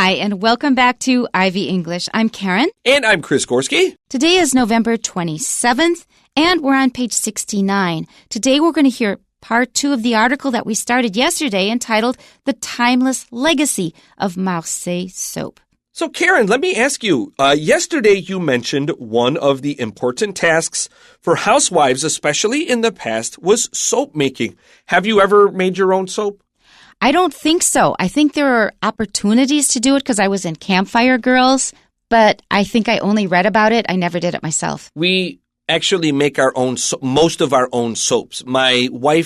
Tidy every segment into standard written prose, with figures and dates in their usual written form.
Hi, and welcome back to Ivy English. I'm Karen. And I'm Chris Gorski. Today is November 27th, and we're on page 69. Today we're going to hear part 2 of the article that we started yesterday entitled The Timeless Legacy of Marseille Soap. So, Karen, let me ask you, yesterday you mentioned one of the important tasks for housewives, especially in the past, was soap making. Have you ever made your own soap? I don't think so. I think there are opportunities to do it because I was in Campfire Girls, but I think I only read about it. I never did it myself. We actually make our own, most of our own soaps. My wife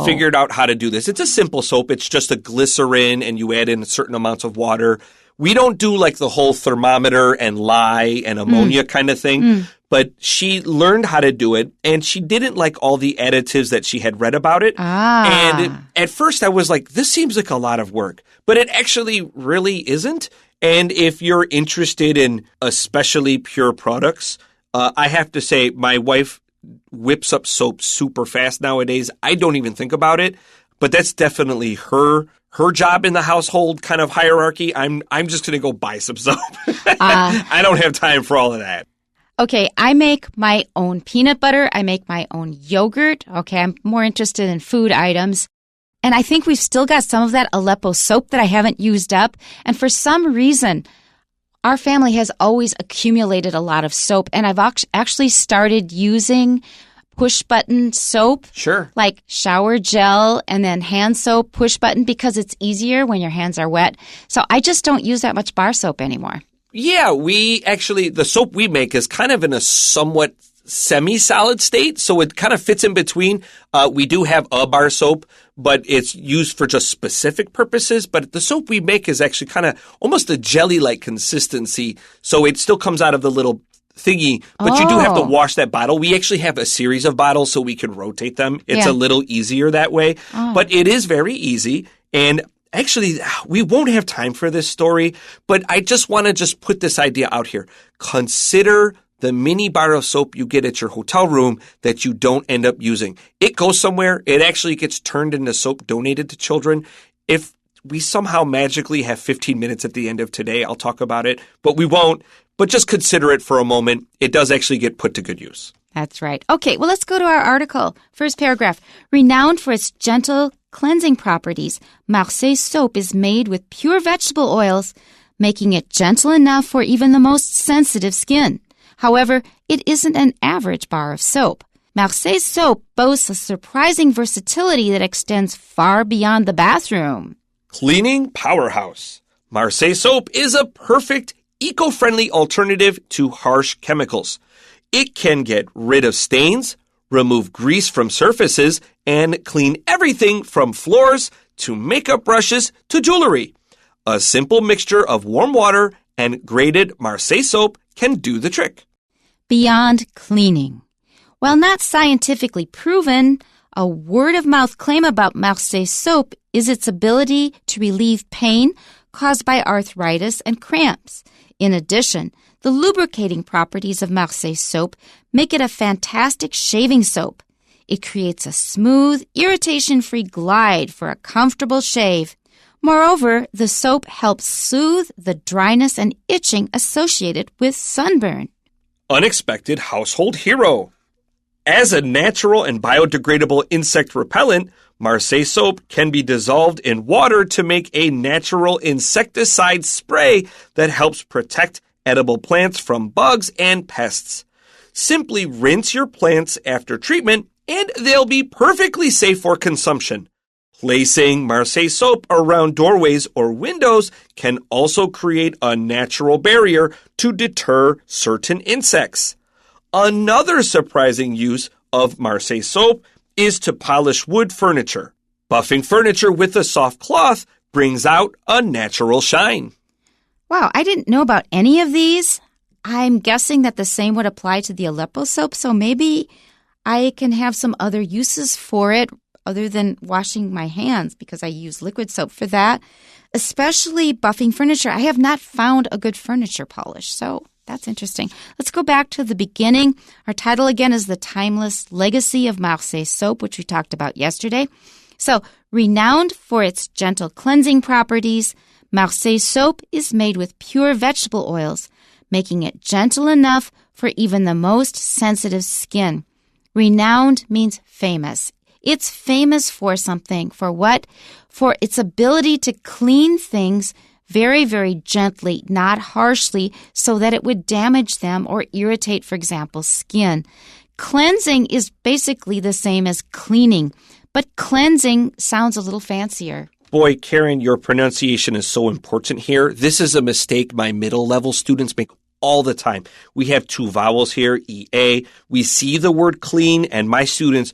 figured out how to do this. It's a simple soap. It's just a glycerin, and you add in certain amounts of water. We don't do like the whole thermometer and lye and ammonia kind of thing, but she learned how to do it, and she didn't like all the additives that she had read about it. And at first I was like, this seems like a lot of work, but it actually really isn't. And if you're interested in especially pure products, I have to say my wife whips up soap super fast nowadays. I don't even think about it, but that's definitely her job in the household kind of hierarchy. I'm just going to go buy some soap. I don't have time for all of that. Okay, I make my own peanut butter. I make my own yogurt. Okay, I'm more interested in food items. And I think we've still got some of that Aleppo soap that I haven't used up. And for some reason, our family has always accumulated a lot of soap. And I've actually started using push-button soap. Sure. Like shower gel and then hand soap push-button because it's easier when your hands are wet. So I just don't use that much bar soap anymore. Yeah, the soap we make is kind of in a somewhat semi-solid state, so it kind of fits in between. We do have a bar soap, but it's used for just specific purposes. But the soap we make is actually kind of almost a jelly-like consistency, so it still comes out of the little thingy, but you do have to wash that bottle. We actually have a series of bottles so we can rotate them. It's a little easier that way, but it is very easy. And actually, we won't have time for this story, but I just want to put this idea out here. Consider the mini bar of soap you get at your hotel room that you don't end up using. It goes somewhere. It actually gets turned into soap donated to children. If we somehow magically have 15 minutes at the end of today, I'll talk about it, but we won't. But just consider it for a moment. It does actually get put to good use. That's right. Okay, well, let's go to our article. First paragraph. Renowned for its gentle cleansing properties, Marseille soap is made with pure vegetable oils, making it gentle enough for even the most sensitive skin. However, it isn't an average bar of soap. Marseille soap boasts a surprising versatility that extends far beyond the bathroom. Cleaning powerhouse. Marseille soap is a perfect eco-friendly alternative to harsh chemicals. It can get rid of stains, remove grease from surfaces, and clean everything from floors to makeup brushes to jewelry. A simple mixture of warm water and grated Marseille soap can do the trick. Beyond cleaning. While not scientifically proven, a word-of-mouth claim about Marseille soap is its ability to relieve pain caused by arthritis and cramps. In addition, the lubricating properties of Marseille soap make it a fantastic shaving soap. It creates a smooth, irritation-free glide for a comfortable shave. Moreover, the soap helps soothe the dryness and itching associated with sunburn. Unexpected household hero. As a natural and biodegradable insect repellent, Marseille soap can be dissolved in water to make a natural insecticide spray that helps protect edible plants from bugs and pests. Simply rinse your plants after treatment, and they'll be perfectly safe for consumption. Placing Marseille soap around doorways or windows can also create a natural barrier to deter certain insects. Another surprising use of Marseille soap is to polish wood furniture. Buffing furniture with a soft cloth brings out a natural shine. Wow, I didn't know about any of these. I'm guessing that the same would apply to the Aleppo soap, so maybe I can have some other uses for it other than washing my hands because I use liquid soap for that, especially buffing furniture. I have not found a good furniture polish, so that's interesting. Let's go back to the beginning. Our title again is The Timeless Legacy of Marseille Soap, which we talked about yesterday. So, renowned for its gentle cleansing properties, Marseille soap is made with pure vegetable oils, making it gentle enough for even the most sensitive skin. Renowned means famous. It's famous for something. For what? For its ability to clean things very, very gently, not harshly, so that it would damage them or irritate, for example, skin. Cleansing is basically the same as cleaning, but cleansing sounds a little fancier. Boy, Karen, your pronunciation is so important here. This is a mistake my middle-level students make all the time. We have two vowels here, EA. We see the word clean, and my students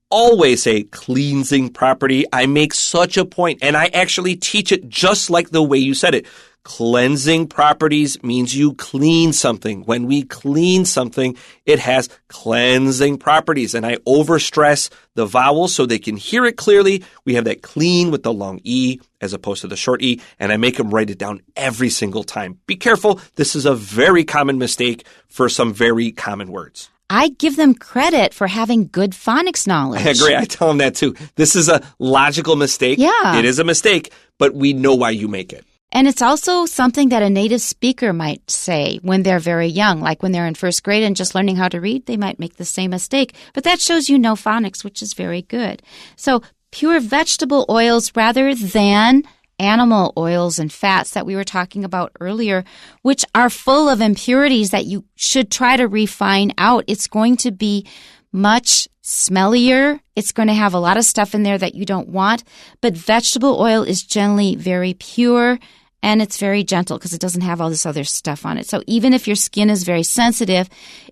always say cleansing property. I make such a point, and I actually teach it just like the way you said it. Cleansing properties means you clean something. When we clean something, it has cleansing properties. And I overstress the vowels so they can hear it clearly. We have that clean with the long E as opposed to the short E, and I make them write it down every single time. Be careful. This is a very common mistake for some very common words. I give them credit for having good phonics knowledge. I agree. I tell them that too. This is a logical mistake. Yeah. It is a mistake, but we know why you make it. And it's also something that a native speaker might say when they're very young, like when they're in first grade and just learning how to read, they might make the same mistake. But that shows you know phonics, which is very good. So pure vegetable oils rather than animal oils and fats that we were talking about earlier, which are full of impurities that you should try to refine out. It's going to be much smellier. It's going to have a lot of stuff in there that you don't want. But vegetable oil is generally very pure. And it's very gentle because it doesn't have all this other stuff on it. So even if your skin is very sensitive,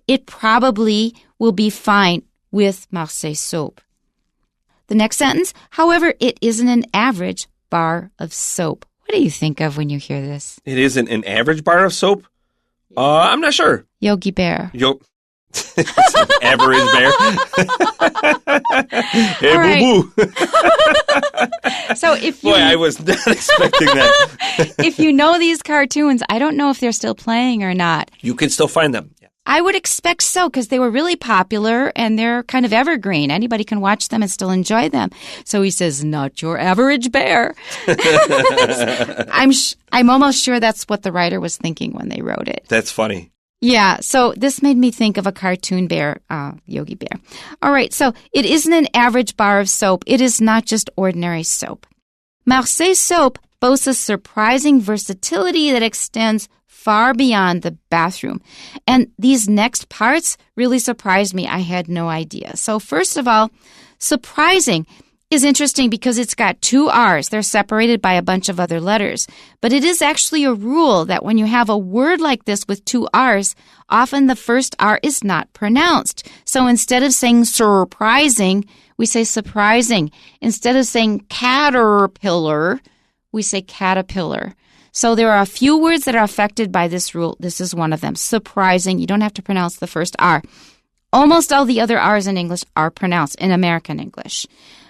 it probably will be fine with Marseille soap. The next sentence, however, it isn't an average bar of soap. What do you think of when you hear this? It isn't an average bar of soap? I'm not sure. Yogi Bear. It's an average bear. Hey, right. boo-boo. So if you, Boy, I was not expecting that. if you know these cartoons, I don't know if they're still playing or not. You can still find them. I would expect so because they were really popular and they're kind of evergreen. Anybody can watch them and still enjoy them. So he says, not your average bear. I'm almost sure that's what the writer was thinking when they wrote it. That's funny. Yeah, so this made me think of a cartoon bear, Yogi Bear. All right, so it isn't an average bar of soap. It is not just ordinary soap. Marseille soap boasts a surprising versatility that extends far beyond the bathroom. And these next parts really surprised me. I had no idea. So first of all, surprising is interesting because it's got two R's. They're separated by a bunch of other letters. But it is actually a rule that when you have a word like this with two R's, often the first R is not pronounced. So instead of saying surprising, we say surprising. Instead of saying caterpillar, we say caterpillar. So there are a few words that are affected by this rule. This is one of them. Surprising. You don't have to pronounce the first R. Almost all the other R's in English are pronounced in American English.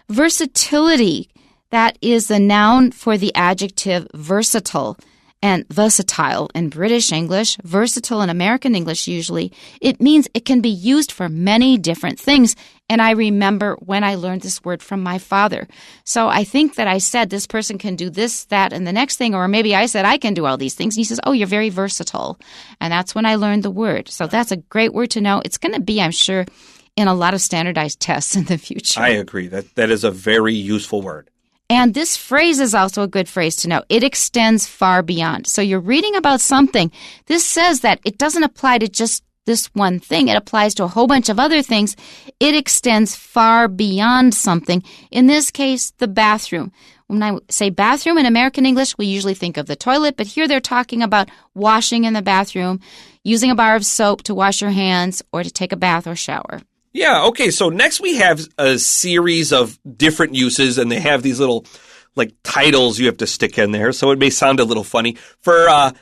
Versatility, that is the noun for the adjective versatile and versatile in British English, versatile in American English usually. It means it can be used for many different things. And I remember when I learned this word from my father. So I think that I said this person can do this, that, and the next thing. Or maybe I said I can do all these things. And he says, oh, you're very versatile. And that's when I learned the word. So that's a great word to know. It's going to be, I'm sure, in a lot of standardized tests in the future. I agree. That is a very useful word. And this phrase is also a good phrase to know. It extends far beyond. So you're reading about something. This says that it doesn't apply to just this one thing. It applies to a whole bunch of other things. It extends far beyond something. In this case, the bathroom. When I say bathroom in American English, we usually think of the toilet, but here they're talking about washing in the bathroom, using a bar of soap to wash your hands or to take a bath or shower. Yeah, okay, so next we have a series of different uses, and they have these little, titles you have to stick in there, so it may sound a little funny. To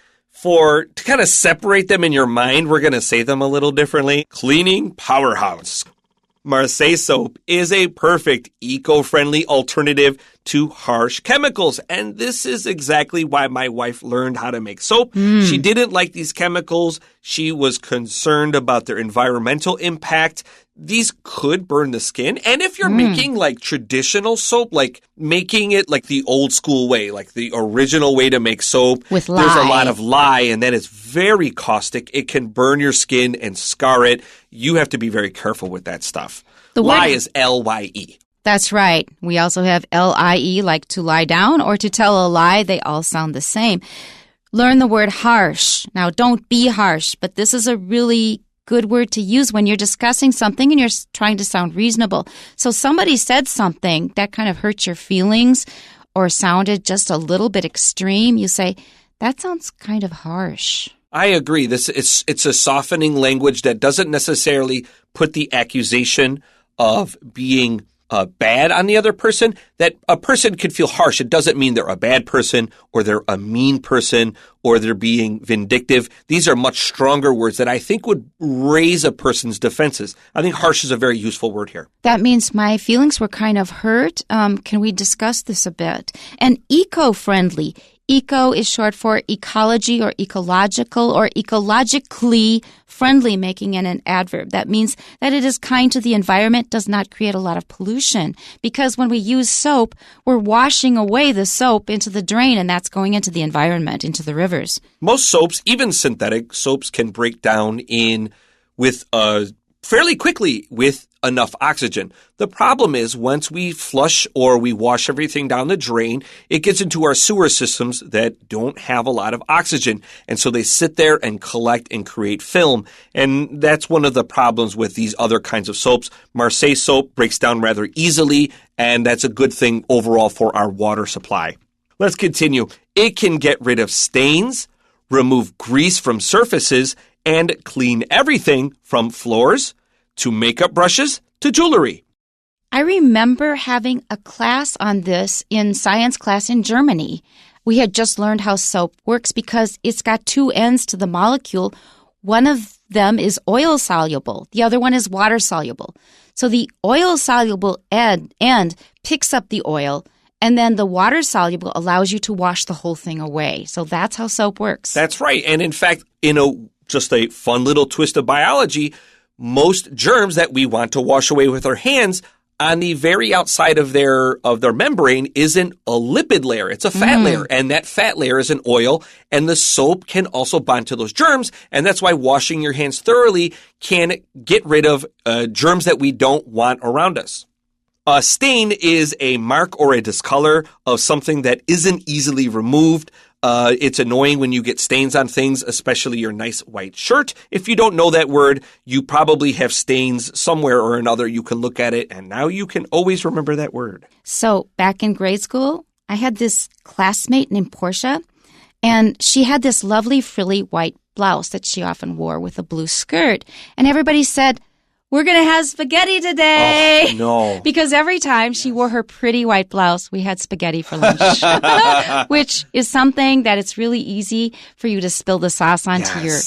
kind of separate them in your mind, we're going to say them a little differently. Cleaning powerhouse. Marseille soap is a perfect eco-friendly alternative to harsh chemicals. And this is exactly why my wife learned how to make soap. She didn't like these chemicals. She was concerned about their environmental impact. these could burn the skin. And if you're making like traditional soap, like making it like the old school way, like the original way to make soap, with lye. There's a lot of lye, and that is very caustic. It can burn your skin and scar it. You have to be very careful with that stuff. The lye is L-Y-E. That's right. We also have L-I-E, like to lie down or to tell a lie. They all sound the same. Learn the word harsh. Now, don't be harsh, but this is a really good word to use when you're discussing something and you're trying to sound reasonable. So somebody said something that kind of hurt your feelings or sounded just a little bit extreme. You say, that sounds kind of harsh. I agree. It's a softening language that doesn't necessarily put the accusation of being bad on the other person. That a person could feel harsh. It doesn't mean they're a bad person or they're a mean person or they're being vindictive. These are much stronger words that I think would raise a person's defenses. I think harsh is a very useful word here. That means my feelings were kind of hurt. Can we discuss this a bit? And eco-friendly. Eco is short for ecology or ecological or ecologically friendly, making it an adverb. That means that it is kind to the environment, does not create a lot of pollution. Because when we use soap, we're washing away the soap into the drain, and that's going into the environment, into the rivers. Most soaps, even synthetic soaps, can break down with fairly quickly with enough oxygen. The problem is once we flush or we wash everything down the drain, it gets into our sewer systems that don't have a lot of oxygen. And so they sit there and collect and create film. And that's one of the problems with these other kinds of soaps. Marseille soap breaks down rather easily, and that's a good thing overall for our water supply. Let's continue. It can get rid of stains, remove grease from surfaces, and clean everything from floors to makeup brushes to jewelry. I remember having a class on this in science class in Germany. We had just learned how soap works because it's got two ends to the molecule. One of them is oil soluble. The other one is water soluble. So the oil soluble end picks up the oil, and then the water soluble allows you to wash the whole thing away. So that's how soap works. That's right. And in fact, just a fun little twist of biology, most germs that we want to wash away with our hands, on the very outside of their membrane isn't a lipid layer. It's a fat layer, and that fat layer is an oil, and the soap can also bond to those germs, and that's why washing your hands thoroughly can get rid of germs that we don't want around us. A stain is a mark or a discolor of something that isn't easily removed. It's annoying when you get stains on things, especially your nice white shirt. If you don't know that word, you probably have stains somewhere or another. You can look at it, and now you can always remember that word. So back in grade school, I had this classmate named Portia, and she had this lovely frilly white blouse that she often wore with a blue skirt. And everybody said, "We're going to have spaghetti today." Oh, no. Because every time she wore her pretty white blouse, we had spaghetti for lunch, which is something that it's really easy for you to spill the sauce onto your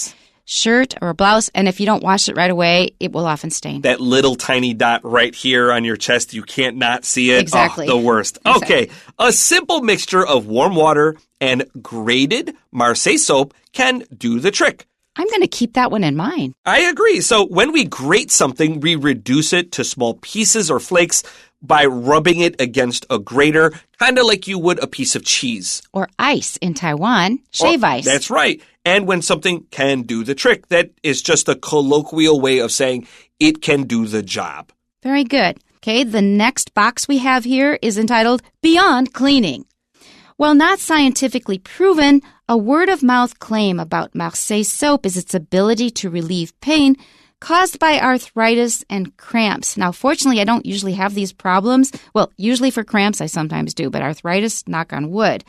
shirt or a blouse. And if you don't wash it right away, it will often stain. That little tiny dot right here on your chest, you can't not see it. Exactly. Oh, the worst. Exactly. Okay. A simple mixture of warm water and grated Marseille soap can do the trick. I'm going to keep that one in mind. I agree. So when we grate something, we reduce it to small pieces or flakes by rubbing it against a grater, kind of like you would a piece of cheese. Or ice in Taiwan, shave ice. That's right. And when something can do the trick, that is just a colloquial way of saying it can do the job. Very good. Okay, the next box we have here is entitled Beyond Cleaning. While not scientifically proven, a word-of-mouth claim about Marseille soap is its ability to relieve pain caused by arthritis and cramps. Now, fortunately, I don't usually have these problems. Well, usually for cramps, I sometimes do, but arthritis, knock on wood.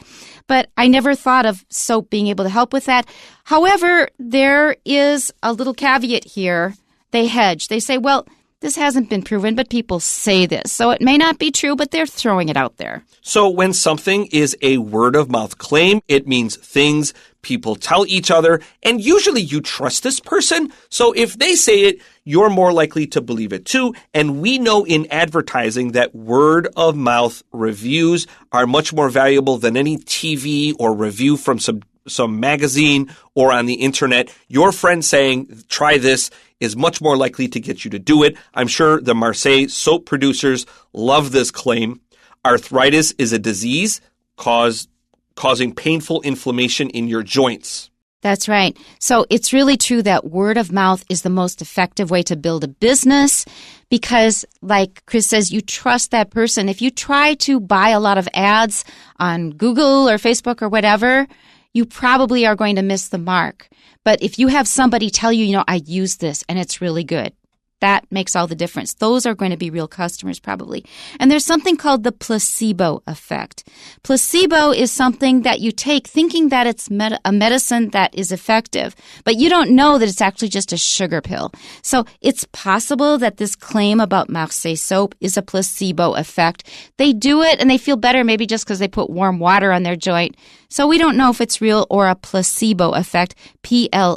But I never thought of soap being able to help with that. However, there is a little caveat here. They hedge. They say, well, this hasn't been proven, but people say this. So it may not be true, but they're throwing it out there. So when something is a word-of-mouth claim, it means things people tell each other, and usually you trust this person. So if they say it, you're more likely to believe it too. And we know in advertising that word-of-mouth reviews are much more valuable than any TV or review from some some magazine or on the internet, your friend saying, try this, is much more likely to get you to do it. I'm sure the Marseille soap producers love this claim. Arthritis is a disease causing painful inflammation in your joints. That's right. So it's really true that word of mouth is the most effective way to build a business because, like Chris says, you trust that person. If you try to buy a lot of ads on Google or Facebook or whatever, you probably are going to miss the mark. But if you have somebody tell you, I use this and it's really good, that makes all the difference. Those are going to be real customers probably. And there's something called the placebo effect. Placebo is something that you take thinking that it's a medicine that is effective, but you don't know that it's actually just a sugar pill. So it's possible that this claim about Marseille soap is a placebo effect. They do it and they feel better maybe just because they put warm water on their joint. So we don't know if it's real or a placebo effect. Placebo.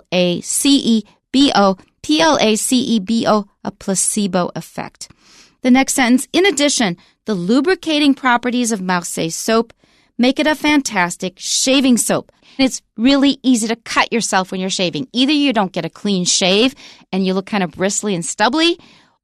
Placebo, a placebo effect. The next sentence, in addition, the lubricating properties of Marseille soap make it a fantastic shaving soap. And it's really easy to cut yourself when you're shaving. Either you don't get a clean shave and you look kind of bristly and stubbly,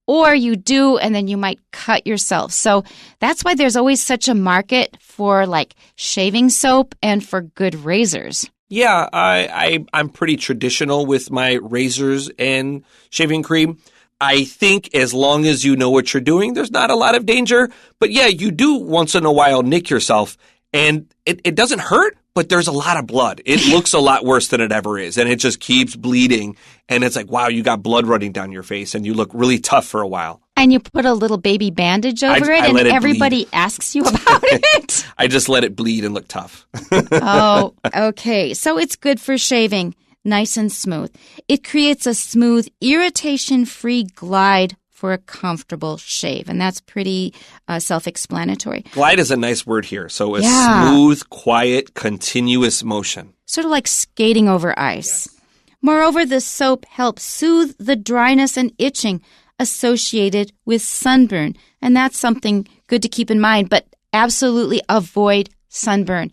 or you do and then you might cut yourself. So that's why there's always such a market for like shaving soap and for good razors. Yeah, I'm pretty traditional with my razors and shaving cream. I think as long as you know what you're doing, there's not a lot of danger. But yeah, you do once in a while nick yourself, and it doesn't hurt, but there's a lot of blood. It looks a lot worse than it ever is, and it just keeps bleeding. And it's like, wow, you got blood running down your face, and you look really tough for a while. And you put a little baby bandage over it, and everybody asks you about it. I just let it bleed and look tough. Oh, okay. So it's good for shaving, nice and smooth. It creates a smooth, irritation-free glide for a comfortable shave, and that's pretty self-explanatory. Glide is a nice word here. So a smooth, quiet, continuous motion. Sort of like skating over ice. Yes. Moreover, the soap helps soothe the dryness and itching associated with sunburn. And that's something good to keep in mind, but absolutely avoid sunburn.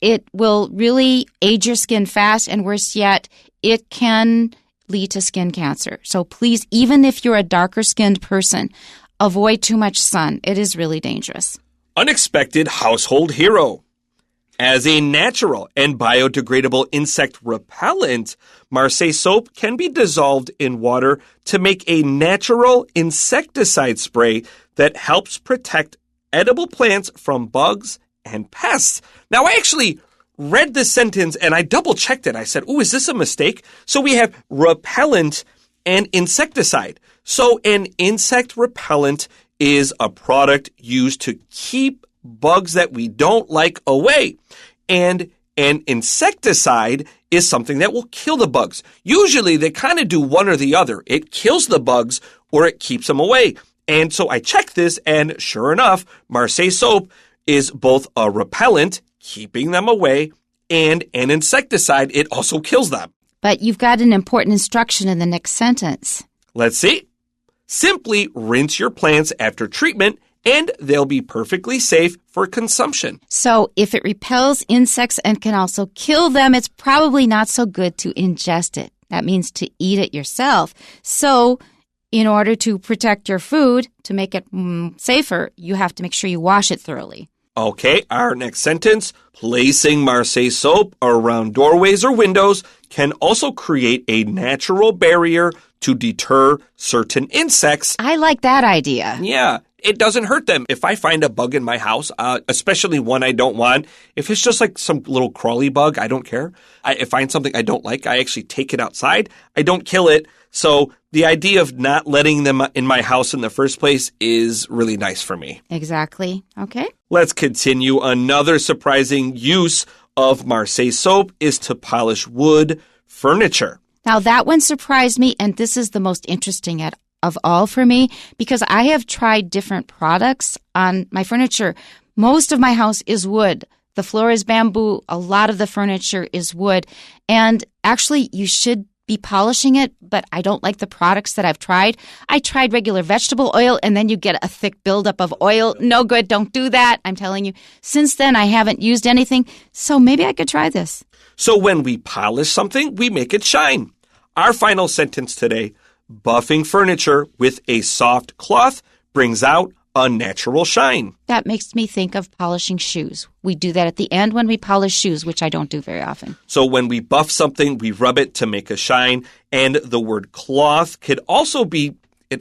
It will really age your skin fast, and worse yet, it can lead to skin cancer. So please, even if you're a darker-skinned person, avoid too much sun. It is really dangerous. Unexpected household hero. As a natural and biodegradable insect repellent, Marseille soap can be dissolved in water to make a natural insecticide spray that helps protect edible plants from bugs and pests. Now, I actually read this sentence and I double-checked it. I said, is this a mistake? So we have repellent and insecticide. So an insect repellent is a product used to keep bugs that we don't like away. And an insecticide is something that will kill the bugs. Usually they kind of do one or the other. It kills the bugs or it keeps them away. And so I checked this, and sure enough, Marseille soap is both a repellent, keeping them away, and an insecticide. It also kills them. But you've got an important instruction in the next sentence. Let's see. Simply rinse your plants after treatment, and they'll be perfectly safe for consumption. So if it repels insects and can also kill them, it's probably not so good to ingest it. That means to eat it yourself. So in order to protect your food, to make it safer, you have to make sure you wash it thoroughly. Okay, our next sentence. Placing Marseille soap around doorways or windows can also create a natural barrier to deter certain insects. I like that idea. Yeah, it doesn't hurt them. If I find a bug in my house, especially one I don't want, if it's just like some little crawly bug, I don't care. If I find something I don't like, I actually take it outside. I don't kill it. So the idea of not letting them in my house in the first place is really nice for me. Exactly. Okay. Let's continue. Another surprising use of Marseille soap is to polish wood furniture. Now that one surprised me, and this is the most interesting of all for me, because I have tried different products on my furniture. Most of my house is wood. The floor is bamboo. A lot of the furniture is wood. And actually, you should be polishing it, but I don't like the products that I've tried. I tried regular vegetable oil, and then you get a thick buildup of oil. No good. Don't do that. I'm telling you. Since then, I haven't used anything, so maybe I could try this. So when we polish something, we make it shine. Our final sentence today, buffing furniture with a soft cloth brings out a natural shine. That makes me think of polishing shoes. We do that at the end when we polish shoes, which I don't do very often. So when we buff something, we rub it to make a shine. And the word cloth could also be,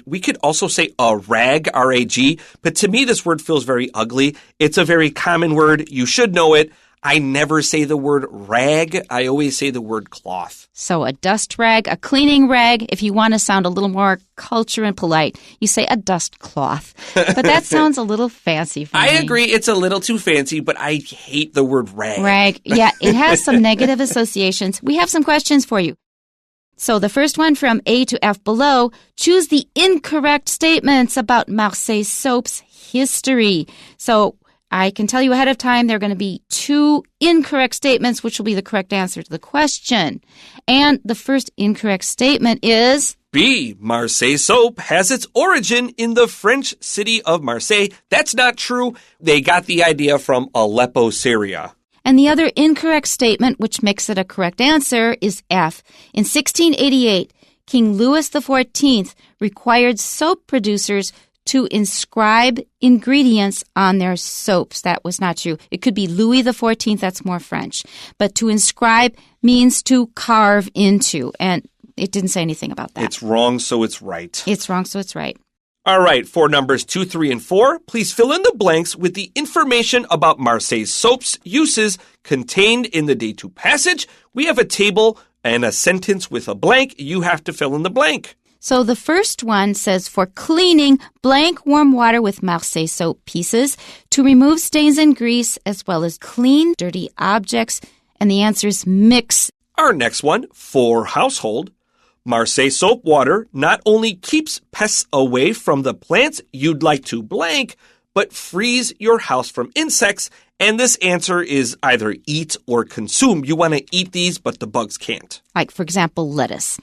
we could also say a rag, R-A-G. But to me, this word feels very ugly. It's a very common word. You should know it. I never say the word rag. I always say the word cloth. So a dust rag, a cleaning rag. If you want to sound a little more culture and polite, you say a dust cloth. But that sounds a little fancy for me. I agree. It's a little too fancy, but I hate the word rag. Rag. Yeah, it has some negative associations. We have some questions for you. So the first one from A to F below, choose the incorrect statements about Marseille soap's history. So I can tell you ahead of time there are going to be 2 incorrect statements, which will be the correct answer to the question. And the first incorrect statement is B. Marseille soap has its origin in the French city of Marseille. That's not true. They got the idea from Aleppo, Syria. And the other incorrect statement, which makes it a correct answer, is F. In 1688, King Louis XIV required soap producers to inscribe ingredients on their soaps. That was not true. It could be Louis XIV, that's more French. But to inscribe means to carve into, and it didn't say anything about that. It's wrong, so it's right. It's wrong, so it's right. All right, for numbers 2, 3, and 4, please fill in the blanks with the information about Marseille's soap's uses contained in the Day 2 passage. We have a table and a sentence with a blank. You have to fill in the blank. So the first one says, for cleaning, blank warm water with Marseille soap pieces to remove stains and grease as well as clean dirty objects. And the answer is mix. Our next one, for household. Marseille soap water not only keeps pests away from the plants you'd like to blank, but frees your house from insects. And this answer is either eat or consume. You want to eat these, but the bugs can't. Like, for example, lettuce.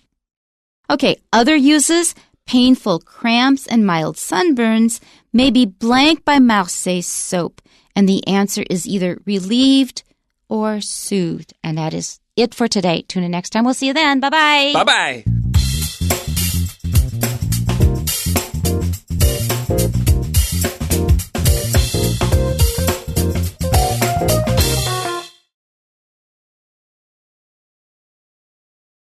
Okay, other uses, painful cramps and mild sunburns may be blanked by Marseille soap. And the answer is either relieved or soothed. And that is it for today. Tune in next time. We'll see you then. Bye-bye. Bye-bye.